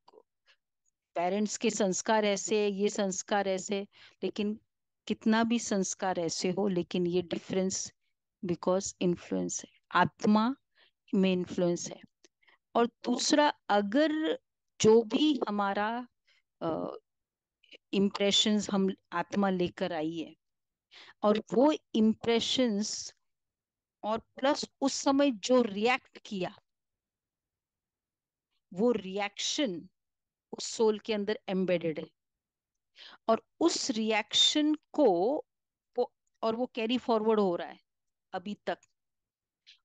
पेरेंट्स के संस्कार ऐसे, ये संस्कार ऐसे। लेकिन कितना भी संस्कार ऐसे हो, लेकिन ये डिफरेंस बिकॉज इन्फ्लुएंस है। आत्मा में इन्फ्लुएंस है। और दूसरा, अगर जो भी हमारा इम्प्रेशंस हम आत्मा लेकर आई है, और वो इम्प्रेशंस और प्लस उस समय जो रिएक्ट किया, वो रिएक्शन उस सोल के अंदर एम्बेडेड है। और उस रिएक्शन को वो और वो कैरी फॉरवर्ड हो रहा है अभी तक।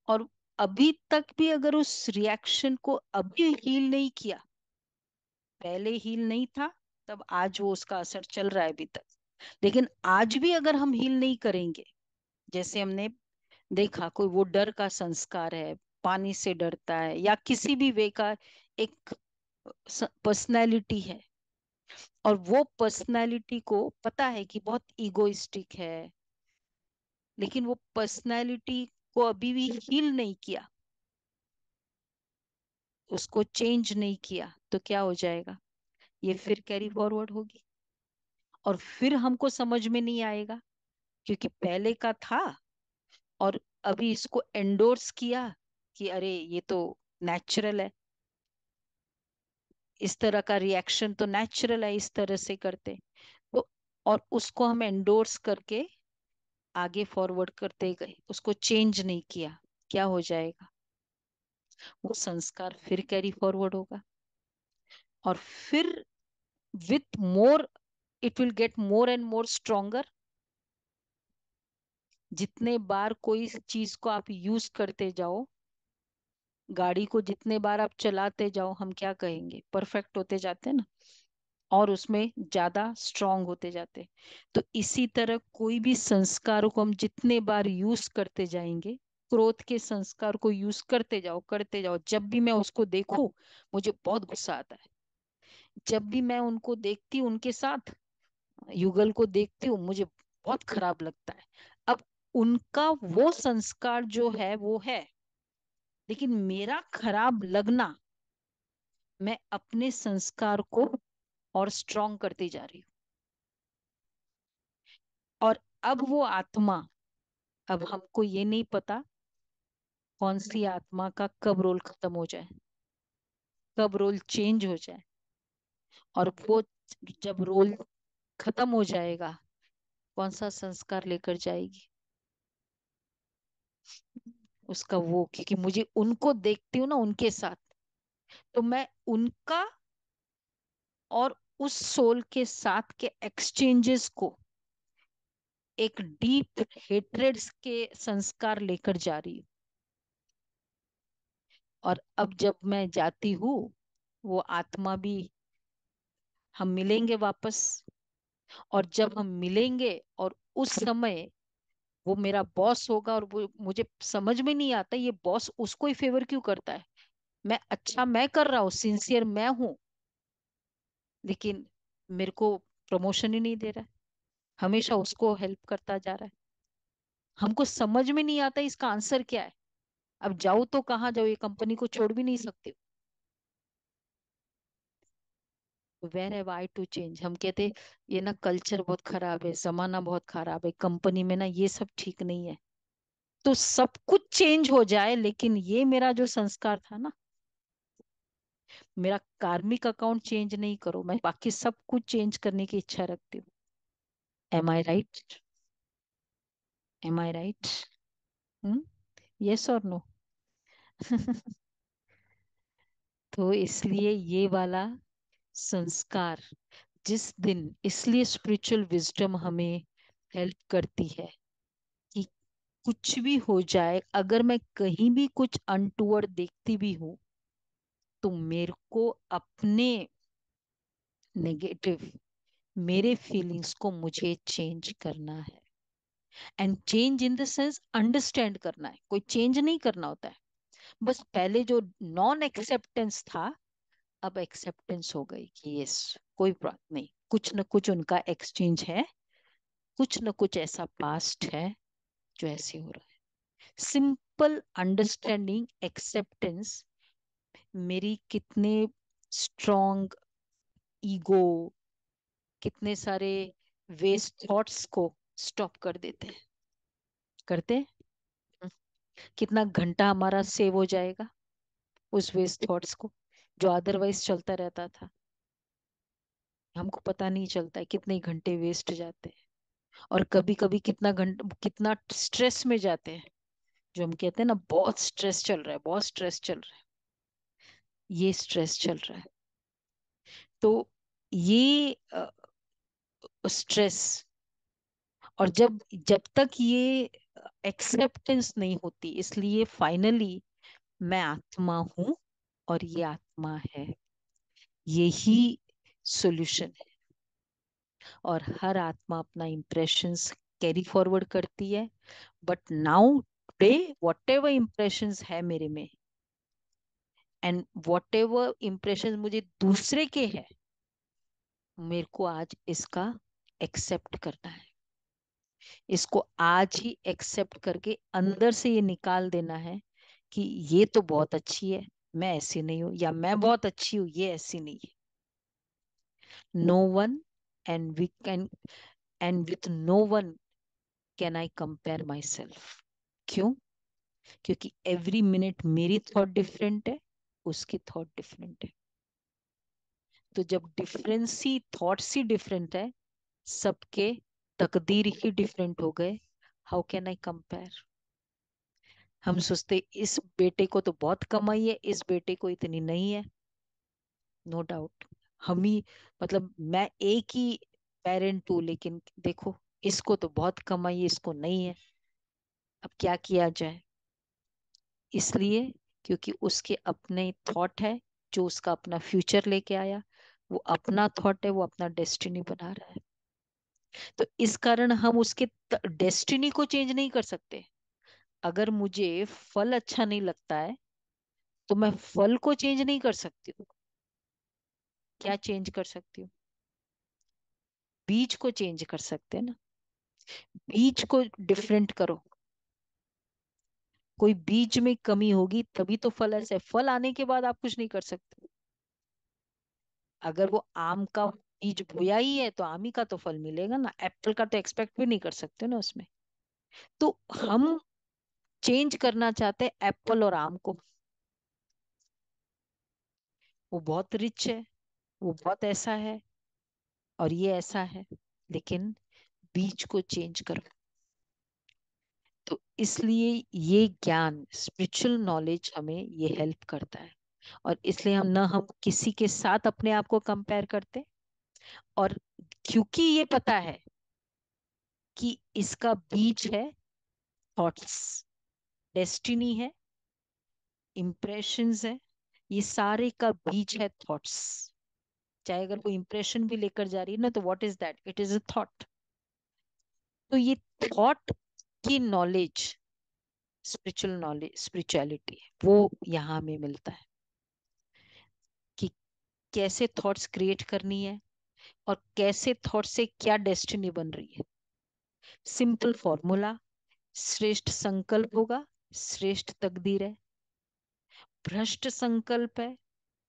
और अभी तक भी अगर उस रिएक्शन को अभी हील नहीं किया, पहले हील नहीं था, तब आज वो उसका असर चल रहा है अभी तक। लेकिन आज भी अगर हम हील नहीं करेंगे, जैसे हमने देखा कोई वो डर का संस्कार है, पानी से डरता है, या किसी भी वे का एक पर्सनैलिटी है, और वो पर्सनैलिटी को पता है कि बहुत इगोइस्टिक है, लेकिन वो पर्सनैलिटी को अभी भी हील नहीं किया, उसको चेंज नहीं किया, तो क्या हो जाएगा? ये फिर कैरी फॉरवर्ड होगी। और फिर हमको समझ में नहीं आएगा, क्योंकि पहले का था और अभी इसको एंडोर्स किया कि अरे ये तो नेचुरल है, इस तरह का रिएक्शन तो नेचुरल है, इस तरह से करते। तो और उसको हम एंडोर्स करके आगे फॉरवर्ड करते गए, उसको चेंज नहीं किया, क्या हो जाएगा? वो संस्कार फिर कैरी फॉरवर्ड होगा। और फिर with more, it will get more and more stronger. जितने बार कोई चीज को आप यूज करते जाओ, गाड़ी को जितने बार आप चलाते जाओ, हम क्या कहेंगे, परफेक्ट होते जाते हैं ना, और उसमें ज्यादा स्ट्रांग होते जाते। तो इसी तरह कोई भी संस्कार को हम जितने बार यूज करते जाएंगे, क्रोध के संस्कार को यूज करते जाओ, जब भी मैं उसको देखूं मुझे बहुत गुस्सा आता है, जब भी मैं उनको देखती हूँ उनके साथ, युगल को देखती हूँ मुझे बहुत खराब लगता है। अब उनका वो संस्कार जो है वो है, लेकिन मेरा खराब लगना, मैं अपने संस्कार को और स्ट्रांग करती जा रही हूँ। और अब वो आत्मा, अब हमको ये नहीं पता कौन सी आत्मा का कब रोल खत्म हो जाए, कब रोल चेंज हो जाए। और वो जब रोल खत्म हो जाएगा, कौन सा संस्कार लेकर जाएगी उसका वो, क्योंकि मुझे उनको देखती हूँ ना उनके साथ, तो मैं उनका और उस सोल के साथ के एक्सचेंजेस को एक डीप हेट्रेड के संस्कार लेकर जा रही हूँ। और अब जब मैं जाती हूँ, वो आत्मा भी, हम मिलेंगे वापस। और जब हम मिलेंगे और उस समय वो मेरा बॉस होगा, और वो मुझे समझ में नहीं आता ये बॉस उसको ही फेवर क्यों करता है। मैं अच्छा मैं कर रहा हूँ, सिंसियर मैं हूँ, लेकिन मेरे को प्रमोशन ही नहीं दे रहा है, हमेशा उसको हेल्प करता जा रहा है। हमको समझ में नहीं आता इसका आंसर क्या है। अब जाओ तो कहाँ जाओ, ये कंपनी को छोड़ भी नहीं सकते। Where have I to change, हम कहते ये ना कल्चर बहुत खराब है, जमाना बहुत खराब है, कंपनी में ना ये सब ठीक नहीं है। तो सब कुछ चेंज हो जाए, लेकिन ये मेरा जो संस्कार था ना, मेरा कार्मिक अकाउंट चेंज नहीं करो, मैं बाकी सब कुछ चेंज करने की इच्छा रखती हूँ। एम आई राइट? एम आई राइट? हम्म? यस और नो? तो इसलिए ये वाला संस्कार जिस दिन, इसलिए स्पिरिचुअल विजडम हमें हेल्प करती है कि कुछ भी हो जाए, अगर मैं कहीं भी कुछ अनटूवर्ड देखती भी हूँ, तो मेरे को अपने नेगेटिव, मेरे फीलिंग्स को मुझे चेंज करना है। And change in the sense understand करना है, कोई चेंज नहीं करना होता है। बस पहले जो नॉन एक्सेप्टेंस था, अब एक्सेप्टेंस हो गई कि यस, कोई बात नहीं, कुछ न कुछ उनका एक्सचेंज है, कुछ न कुछ ऐसा पास्ट है जो ऐसे हो रहा है। सिंपल अंडरस्टैंडिंग, एक्सेप्टेंस, मेरी कितने स्ट्रॉन्ग ईगो, कितने सारे वेस्ट थॉट्स को स्टॉप कर देते हैं, करते हैं। कितना घंटा हमारा सेव हो जाएगा उस वेस्ट थॉट्स को, जो अदरवाइज चलता रहता था। हमको पता नहीं चलता है कितने घंटे वेस्ट जाते हैं। और कभी कभी कितना घंटा, कितना स्ट्रेस में जाते हैं, जो हम कहते हैं ना बहुत स्ट्रेस चल रहा है, बहुत स्ट्रेस चल रहा है, ये स्ट्रेस चल रहा है। तो ये स्ट्रेस, और जब जब तक ये एक्सेप्टेंस नहीं होती, इसलिए फाइनली मैं आत्मा हूं और ये आत्मा है, यही सॉल्यूशन है। और हर आत्मा अपना इम्प्रेशंस कैरी फॉरवर्ड करती है। But now today what ever impressions है मेरे में, एंड वॉट एवर इम्प्रेशन मुझे दूसरे के है, मेरे को आज इसका एक्सेप्ट करना है। इसको आज ही एक्सेप्ट करके अंदर से ये निकाल देना है कि ये तो बहुत अच्छी है, मैं ऐसी नहीं हूं, या मैं बहुत अच्छी हूँ, ये ऐसी नहीं है। No one, and we can, and with no one can I compare myself. क्यों? क्योंकि एवरी मिनट मेरी थॉट डिफरेंट है, उसकी थॉट डिफरेंट है। तो जब डिफरेंस ही, थॉट्स ही डिफरेंट है, सबके तकदीर ही डिफरेंट हो गए, हाउ कैन आई कंपेयर? हम सोचते इस बेटे को तो बहुत कमाई है, इस बेटे को इतनी नहीं है। नो डाउट, हम ही, मतलब मैं एक ही पेरेंट हूँ, लेकिन देखो इसको तो बहुत कमाई है, इसको नहीं है। अब क्या किया जाए? इसलिए क्योंकि उसके अपने थॉट है, जो उसका अपना फ्यूचर लेके आया, वो अपना थॉट है, वो अपना डेस्टिनी बना रहा है। तो इस कारण हम उसके डेस्टिनी को चेंज नहीं कर सकते। अगर मुझे फल अच्छा नहीं लगता है, तो मैं फल को चेंज नहीं कर सकती हूँ। क्या चेंज कर सकती हूँ? बीज को चेंज कर सकते हैं ना। बीज को डिफरेंट करो। कोई बीज में कमी होगी तभी तो फल, ऐसे फल आने के बाद आप कुछ नहीं कर सकते। अगर वो आम का बीज बोया ही है तो आम ही का तो फल मिलेगा ना, एप्पल का तो एक्सपेक्ट भी नहीं कर सकते ना उसमें। तो हम चेंज करना चाहते हैं एप्पल और आम को। वो बहुत रिच है, वो बहुत ऐसा है, और ये ऐसा है, लेकिन बीज को चेंज करो। तो इसलिए ये ज्ञान, स्पिरिचुअल नॉलेज हमें ये हेल्प करता है। और इसलिए हम किसी के साथ अपने आप को कंपेयर करते, और क्योंकि ये पता है कि इसका बीज है थॉट्स, डेस्टिनी है, इम्प्रेशंस है, ये सारे का बीज है थॉट्स। चाहे अगर कोई इंप्रेशन भी लेकर जा रही है ना, तो what is that? It is a thought. तो ये थॉट की नॉलेज, स्पिरिचुअल नॉलेज, स्पिरिचुअलिटी, वो यहाँ में मिलता है कि कैसे थॉट्स क्रिएट करनी है, और कैसे थॉट से क्या डेस्टिनी बन रही है। सिंपल फॉर्मूला, श्रेष्ठ संकल्प होगा, श्रेष्ठ तकदीर है। भ्रष्ट संकल्प है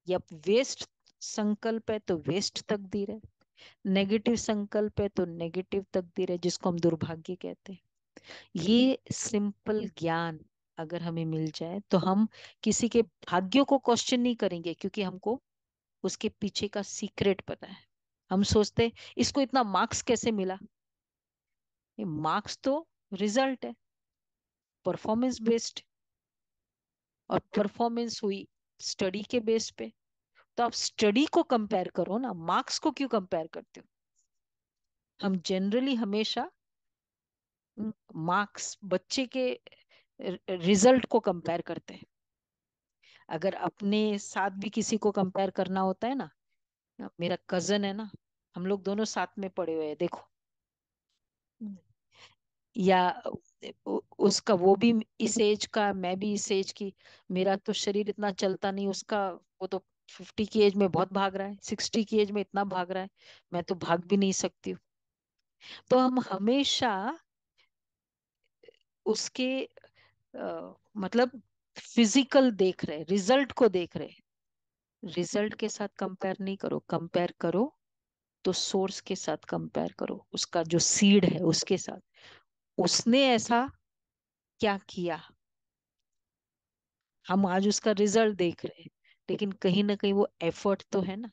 या वेस्ट संकल्प है तो वेस्ट तकदीर है। नेगेटिव संकल्प है तो नेगेटिव तकदीर है, जिसको हम दुर्भाग्य कहते हैं। ये सिंपल ज्ञान अगर हमें मिल जाए, तो हम किसी के भाग्यों को क्वेश्चन नहीं करेंगे, क्योंकि हमको उसके पीछे का सीक्रेट पता है। हम सोचते इसको इतना मार्क्स कैसे मिला? ये मार्क्स तो रिजल्ट है, परफॉर्मेंस बेस्ड, और परफॉर्मेंस हुई स्टडी के बेस पे। तो आप स्टडी को कंपेयर करो ना, मार्क्स को क्यों कंपेयर करते हो? हम जनरली हमेशा मार्क्स, बच्चे के रिजल्ट को कंपेयर करते हैं। अगर अपने साथ भी किसी को कंपेयर करना होता है ना, मेरा कजन है ना, हम लोग दोनों साथ में पढ़े हुए हैं, देखो, या उसका, वो भी इस एज का, मैं भी इस एज की, मेरा तो शरीर इतना चलता नहीं, उसका वो तो 50 की एज में बहुत भाग रहा है, 60 की एज में इतना भाग रहा है, मैं तो भाग भी नहीं सकती हूँ। तो हम हमेशा उसके मतलब फिजिकल देख रहे, रिजल्ट को देख रहे। रिजल्ट के साथ कंपेयर नहीं करो, कंपेयर करो तो सोर्स के साथ कंपेयर करो, उसका जो सीड है उसके साथ, उसने ऐसा क्या किया, हम आज उसका रिजल्ट देख रहे हैं, लेकिन कहीं ना कहीं वो एफर्ट तो है ना।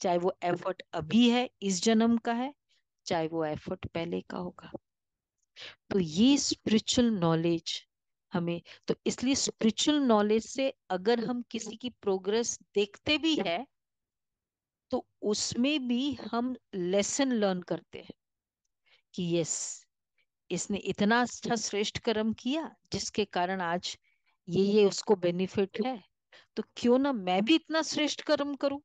चाहे वो एफर्ट अभी है, इस जन्म का है, चाहे वो एफर्ट पहले का होगा। तो ये स्पिरिचुअल नॉलेज हमें, तो इसलिए स्पिरिचुअल नॉलेज से अगर हम किसी की प्रोग्रेस देखते भी है, तो उसमें भी हम लेसन लर्न करते हैं कि यस, इसने इतना अच्छा श्रेष्ठ कर्म किया जिसके कारण आज ये उसको बेनिफिट है, तो क्यों ना मैं भी इतना श्रेष्ठ कर्म करूं।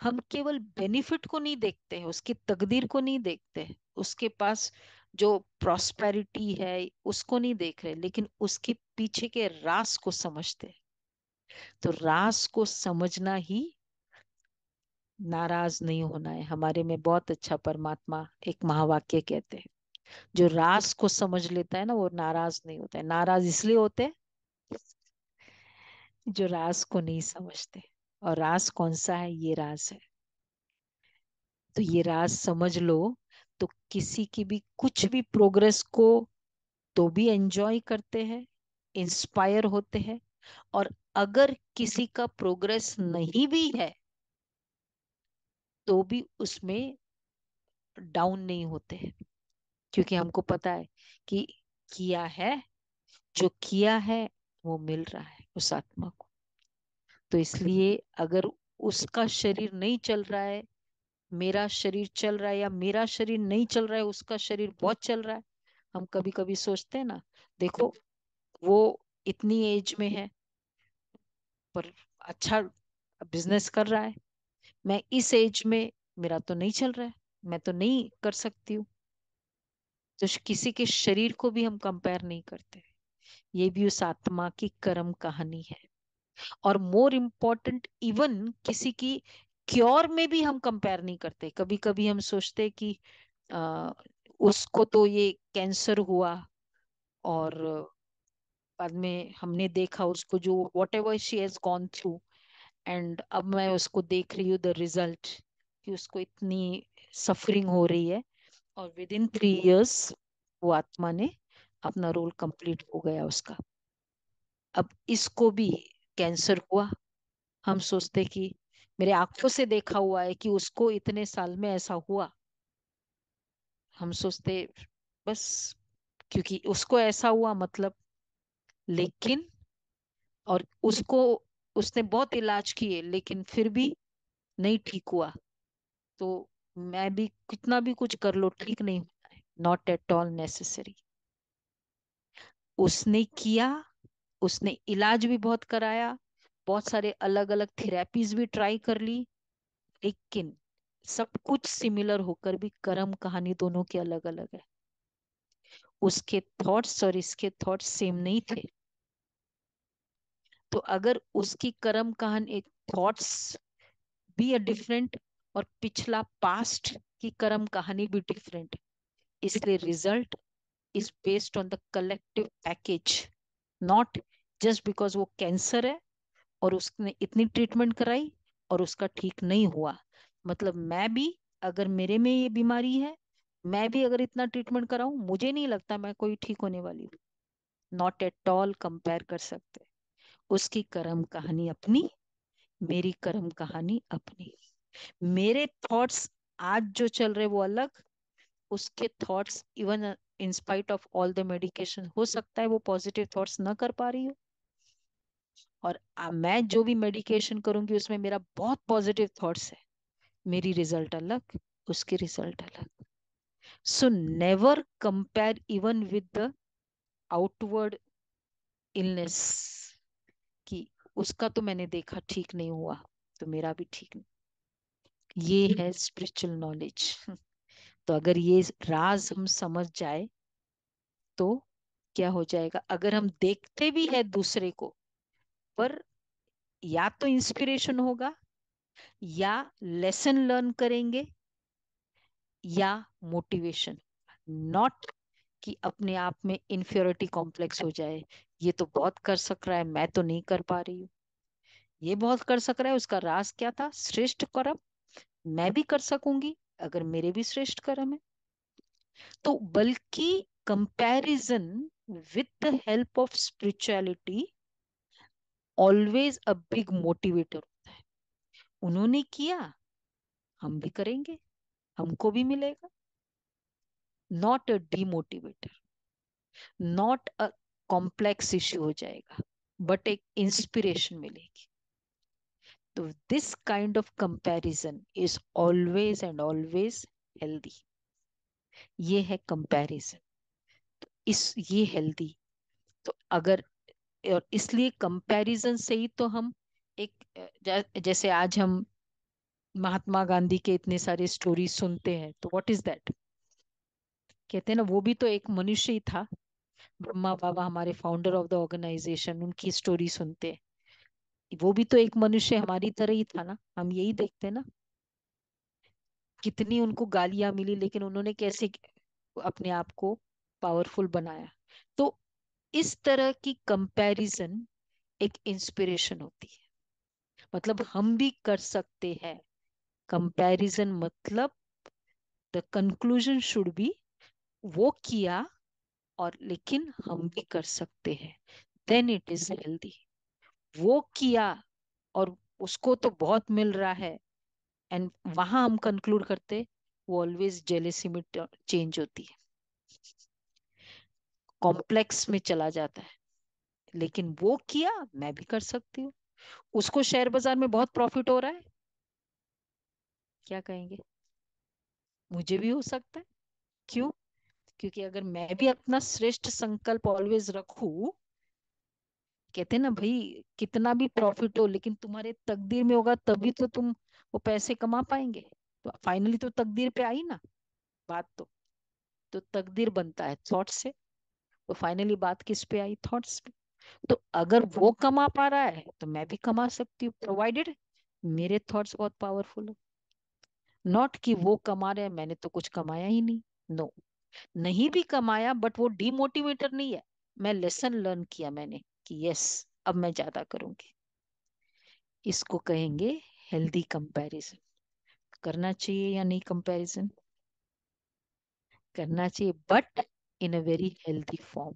हम केवल बेनिफिट को नहीं देखते हैं, उसकी तकदीर को नहीं देखते हैं, उसके पास जो प्रॉस्पेरिटी है उसको नहीं देख रहे, लेकिन उसके पीछे के राज को समझते हैं। तो राज को समझना ही, नाराज नहीं होना है। हमारे में बहुत अच्छा परमात्मा एक महावाक्य कहते हैं, जो राज को समझ लेता है ना, वो नाराज नहीं होता है। नाराज इसलिए होते हैं जो राज को नहीं समझते। और राज कौन सा है? ये राज है। तो ये राज समझ लो, तो किसी की भी कुछ भी प्रोग्रेस को तो भी एंजॉय करते हैं, इंस्पायर होते हैं। और अगर किसी का प्रोग्रेस नहीं भी है, तो भी उसमें डाउन नहीं होते हैं, क्योंकि हमको पता है कि किया है, जो किया है वो मिल रहा है उस आत्मा को। तो इसलिए अगर उसका शरीर नहीं चल रहा है, मेरा शरीर चल रहा है, या मेरा शरीर नहीं चल रहा है, उसका शरीर बहुत चल रहा है, हम कभी कभी सोचते हैं ना, देखो वो इतनी एज में है पर अच्छा बिजनेस कर रहा है, मैं इस एज में, मेरा तो नहीं चल रहा है, मैं तो नहीं कर सकती हूँ। तो किसी के शरीर को भी हम कंपेयर नहीं करते। ये भी उस आत्मा की कर्म कहानी है। और मोर इम्पोर्टेंट, इवन किसी की क्योर में भी हम कंपेयर नहीं करते। कभी कभी हम सोचते हैं कि आ, उसको तो ये कैंसर हुआ, और बाद में हमने देखा उसको, जो what ever she has gone through, and अब मैं उसको देख रही हूँ द रिजल्ट, कि उसको इतनी सफरिंग हो रही है, और विद इन 3 इयर्स वो आत्मा ने अपना रोल कंप्लीट हो गया उसका। अब इसको भी कैंसर हुआ, हम सोचते कि मेरे आंखों से देखा हुआ है कि उसको इतने साल में ऐसा हुआ। हम सोचते बस क्योंकि उसको ऐसा हुआ मतलब, लेकिन और उसको, उसने बहुत इलाज किए लेकिन फिर भी नहीं ठीक हुआ। तो मैं भी कितना भी कुछ कर लो, ठीक नहीं होता है, नॉट एट ऑल नेसेसरी। उसने किया, उसने इलाज भी बहुत कराया, बहुत सारे अलग अलग थेरेपीज भी ट्राई कर ली, लेकिन सब कुछ सिमिलर होकर भी कर्म कहानी दोनों की अलग अलग है। उसके थॉट्स और इसके थॉट्स सेम नहीं थे। तो अगर उसकी कर्म कहानी, थॉट्स भी डिफरेंट, और पिछला पास्ट की कर्म कहानी भी डिफरेंट, इसलिए result is based on the collective package. Not just because वो कैंसर है और उसने इतनी ट्रीटमेंट कराई और उसका ठीक नहीं हुआ, मतलब मैं भी, अगर मेरे में ये बीमारी है, मैं भी अगर इतना ट्रीटमेंट कराऊं, मुझे नहीं लगता मैं कोई ठीक होने वाली हूँ। नॉट एट ऑल कंपेयर कर सकते। उसकी कर्म कहानी अपनी, मेरी कर्म कहानी अपनी। मेरे थॉट्स आज जो चल रहे वो अलग, उसके thoughts even in spite of all the medication, हो सकता है वो पॉजिटिव थॉट्स ना कर पा रही हो, और मैं जो भी मेडिकेशन करूंगी उसमें मेरा बहुत पॉजिटिव थॉट्स है, मेरी रिजल्ट अलग, उसकी रिजल्ट अलग। So never compare even with the outward illness, कि उसका तो मैंने देखा ठीक नहीं हुआ तो मेरा भी ठीक नहीं। ये है स्पिरिचुअल नॉलेज। तो अगर ये राज हम समझ जाए, तो क्या हो जाएगा, अगर हम देखते भी है दूसरे को, पर या तो इंस्पिरेशन होगा, या लेसन लर्न करेंगे, या मोटिवेशन। नॉट कि अपने आप में इंफियोरिटी कॉम्प्लेक्स हो जाए, ये तो बहुत कर सक रहा है, मैं तो नहीं कर पा रही हूँ। ये बहुत कर सक रहा है, उसका राज क्या था? श्रेष्ठ कर्म, मैं भी कर सकूंगी अगर मेरे भी श्रेष्ठ कर्म है। तो बल्कि comparison with the help of spirituality always a big motivator. उन्होंने किया, हम भी करेंगे, हमको भी मिलेगा. Not a demotivator, not a complex issue हो जाएगा, बट एक इंस्पिरेशन मिलेगी. तो this kind of comparison is always and always healthy. ये है कंपैरिजन. इस ये हेल्दी. तो अगर, और इसलिए कंपैरिजन से ही तो हम एक जैसे आज हम महात्मा गांधी के इतने सारे स्टोरी सुनते हैं, तो व्हाट इज दैट. कहते हैं ना, वो भी तो एक मनुष्य ही था. ब्रह्मा बाबा हमारे फाउंडर ऑफ द ऑर्गेनाइजेशन, उनकी स्टोरी सुनते हैं. वो भी तो एक मनुष्य हमारी तरह ही था ना. हम यही देखते हैं ना, कितनी उनको गालियां मिली, लेकिन उन्होंने कैसे अपने आप को पावरफुल बनाया. तो इस तरह की कंपैरिजन एक इंस्पिरेशन होती है. मतलब हम भी कर सकते हैं कंपैरिजन. मतलब द कंक्लूजन शुड बी, वो किया और लेकिन हम भी कर सकते हैं, देन इट इज हेल्दी. वो किया और उसको तो बहुत मिल रहा है, एंड वहां हम कंक्लूड करते, वो ऑलवेज जेलेसी में चेंज होती है, कॉम्प्लेक्स में चला जाता है. लेकिन वो किया, मैं भी कर सकती हूँ. उसको शेयर बाजार में बहुत प्रॉफिट हो रहा है, क्या कहेंगे, मुझे भी हो सकता है. क्यों? क्योंकि अगर मैं भी अपना श्रेष्ठ संकल्प ऑलवेज रखूं, कहते हैं ना भाई, कितना भी प्रॉफिट हो लेकिन तुम्हारे तकदीर में होगा तभी तो तुम वो पैसे कमा पाएंगे. तो फाइनली तो तकदीर पे आई ना बात. तो तकदीर बनता है थॉट से. तो फाइनली बात किस पे आई, थॉट्स पे. तो अगर वो कमा पा रहा है तो मैं भी कमा सकती हूँ, प्रोवाइडेड मेरे थॉट्स बहुत पावरफुल हो. नॉट कि वो कमा रहे हैं, मैंने तो कुछ कमाया ही नहीं. नो, नहीं भी कमाया बट वो डिमोटिवेटर नहीं है. मैं लेसन लर्न किया मैंने कि यस, अब मैं ज्यादा करूंगी. इसको कहेंगे हेल्दी कंपैरिजन. करना चाहिए या नहीं कंपैरिजन? करना चाहिए, but in a very healthy form.